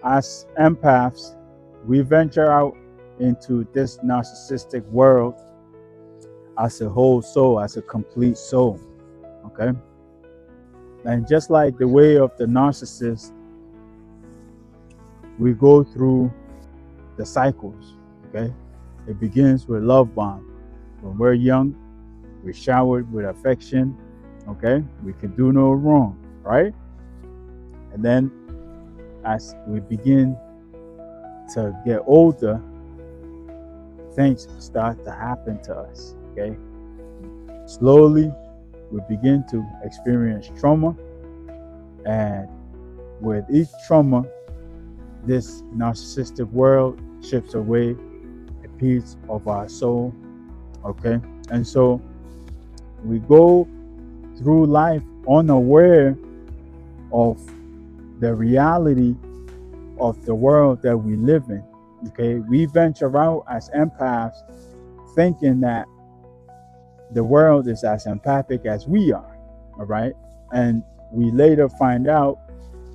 As empaths, we venture out into this narcissistic world as a whole soul, as a complete soul. Okay? And just like the way of the narcissist, we go through the cycles. Okay? It begins with love bomb. When we're young, we're showered with affection. Okay? We can do no wrong, right? And then as we begin to get older, things start to happen to us. Okay? Slowly, we begin to experience trauma, and with each trauma, this narcissistic world chips away a piece of our soul. Okay, and so we go through life unaware of the reality of the world that we live in. Okay, we venture out as empaths thinking that the world is as empathic as we are. All right, and we later find out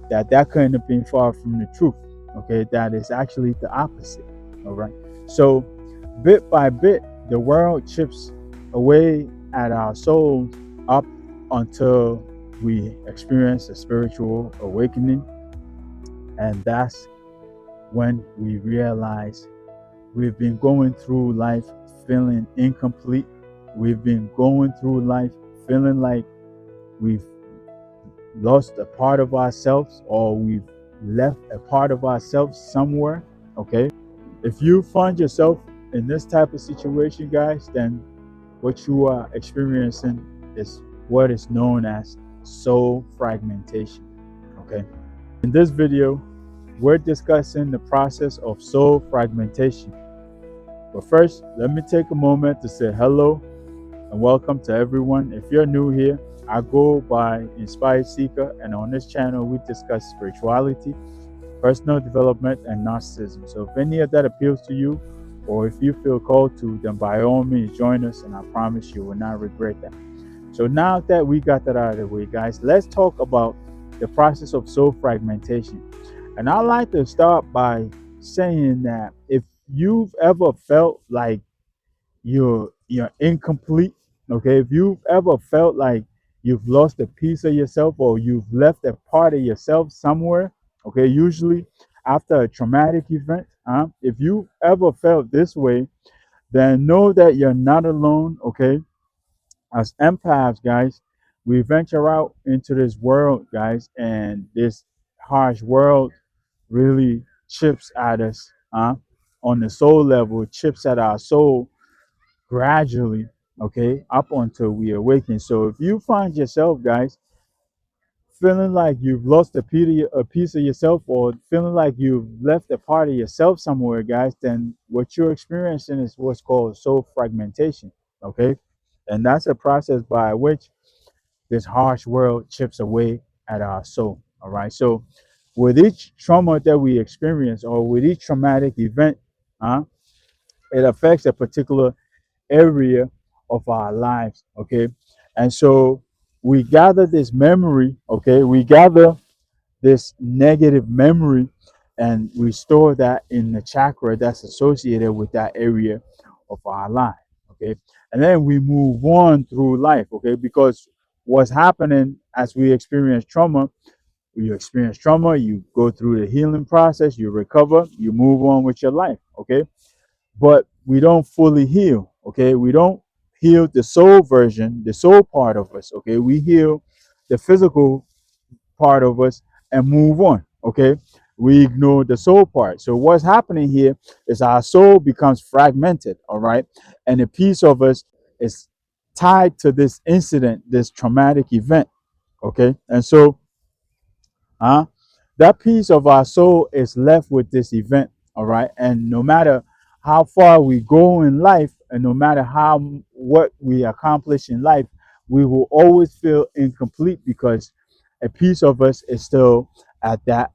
that that couldn't have been far from the truth. Okay, that is actually the opposite. All right, so bit by bit, the world chips away at our souls up until we experience a spiritual awakening, and that's when we realize we've been going through life feeling incomplete. We've been going through life feeling like we've lost a part of ourselves, or we've left a part of ourselves somewhere. Okay, if you find yourself in this type of situation, guys, then what you are experiencing is what is known as soul fragmentation. Okay, in this video, we're discussing the process of soul fragmentation. But first, let me take a moment to say hello and welcome to everyone. If you're new here, I go by Inspired Seeker, and on this channel we discuss spirituality, personal development, and narcissism. So if any of that appeals to you, or if you feel called to, then by all means join us, and I promise you will not regret that. So now that we got that out of the way, guys, let's talk about the process of soul fragmentation. And I'd like to start by saying that if you've ever felt like you're incomplete, okay, if you've ever felt like you've lost a piece of yourself, or you've left a part of yourself somewhere, okay, usually after a traumatic event, if you ever felt this way, then know that you're not alone. Okay, as empaths, guys, we venture out into this world, guys, and this harsh world really chips at us, on the soul level, chips at our soul gradually, okay, up until we awaken. So if you find yourself, guys, feeling like you've lost a piece of yourself, or feeling like you've left a part of yourself somewhere, guys, then what you're experiencing is what's called soul fragmentation. Okay, and that's a process by which this harsh world chips away at our soul. All right, so with each trauma that we experience, or with each traumatic event, it affects a particular area of our lives. Okay, and so we gather this memory. Okay, we gather this negative memory, and we store that in the chakra that's associated with that area of our life. Okay, and then we move on through life. Okay, because what's happening as we experience trauma, you go through the healing process, you recover, you move on with your life. Okay, but we don't fully heal. Okay, we don't heal the soul version, the soul part of us. Okay, we heal the physical part of us and move on. Okay, we ignore the soul part. So what's happening here is our soul becomes fragmented. All right, and a piece of us is tied to this incident, this traumatic event. Okay, and so uh, that piece of our soul is left with this event. All right, and no matter how far we go in life, and no matter what we accomplish in life, we will always feel incomplete, because a piece of us is still at that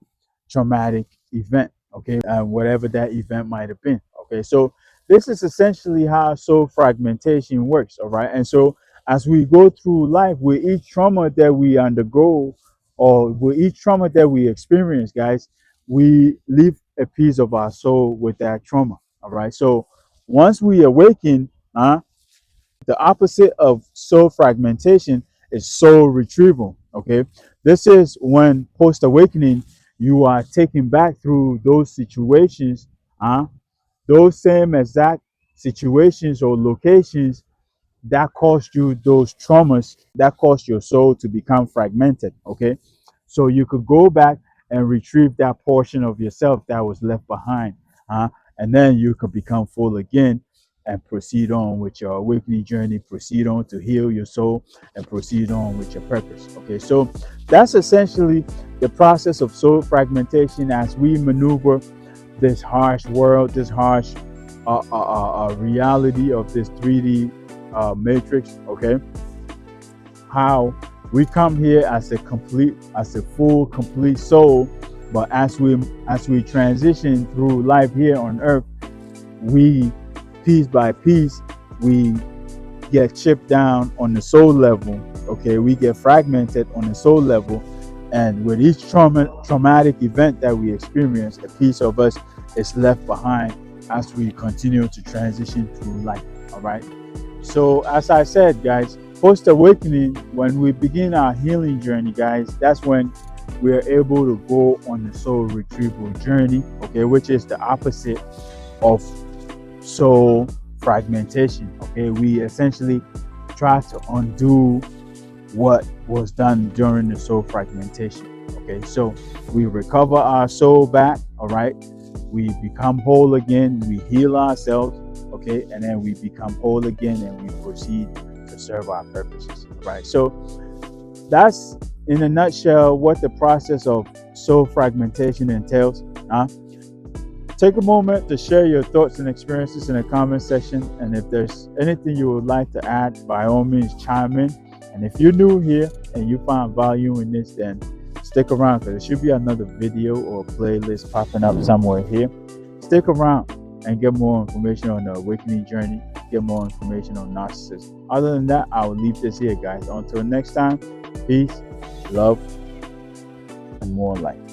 traumatic event. Okay, and whatever that event might have been. Okay, so this is essentially how soul fragmentation works. All right, and so as we go through life, with each trauma that we undergo, or with each trauma that we experience, guys, we leave a piece of our soul with that trauma. All right. So once we awaken, the opposite of soul fragmentation is soul retrieval. Okay. This is when post awakening, you are taken back through those situations, those same exact situations or locations that caused you those traumas, that caused your soul to become fragmented. Okay. So you could go back and retrieve that portion of yourself that was left behind. Uh, and then you could become full again and proceed on with your awakening journey, proceed on to heal your soul, and proceed on with your purpose. Okay. So that's essentially the process of soul fragmentation as we maneuver this harsh world, this harsh reality of this 3D matrix. Okay, how we come here as a full, complete soul, but as we transition through life here on Earth, we piece by piece we get chipped down on the soul level. Okay, we get fragmented on the soul level, and with each traumatic event that we experience, a piece of us is left behind as we continue to transition through life. All right. So as I said, guys, post awakening, when we begin our healing journey, guys, that's when we are able to go on the soul retrieval journey. Okay, which is the opposite of soul fragmentation. Okay, we essentially try to undo what was done during the soul fragmentation. Okay, so we recover our soul back. All right, we become whole again, we heal ourselves. Okay, and then we become whole again and we proceed to serve our purposes. All right, so that's in a nutshell what the process of soul fragmentation entails. Take a moment to share your thoughts and experiences in the comment section. And if there's anything you would like to add, by all means, chime in. And if you're new here and you find value in this, then stick around because there should be another video or playlist popping up somewhere here. Stick around and get more information on the awakening journey, get more information on narcissism. Other than that, I will leave this here, guys. Until next time, peace, love, and more light.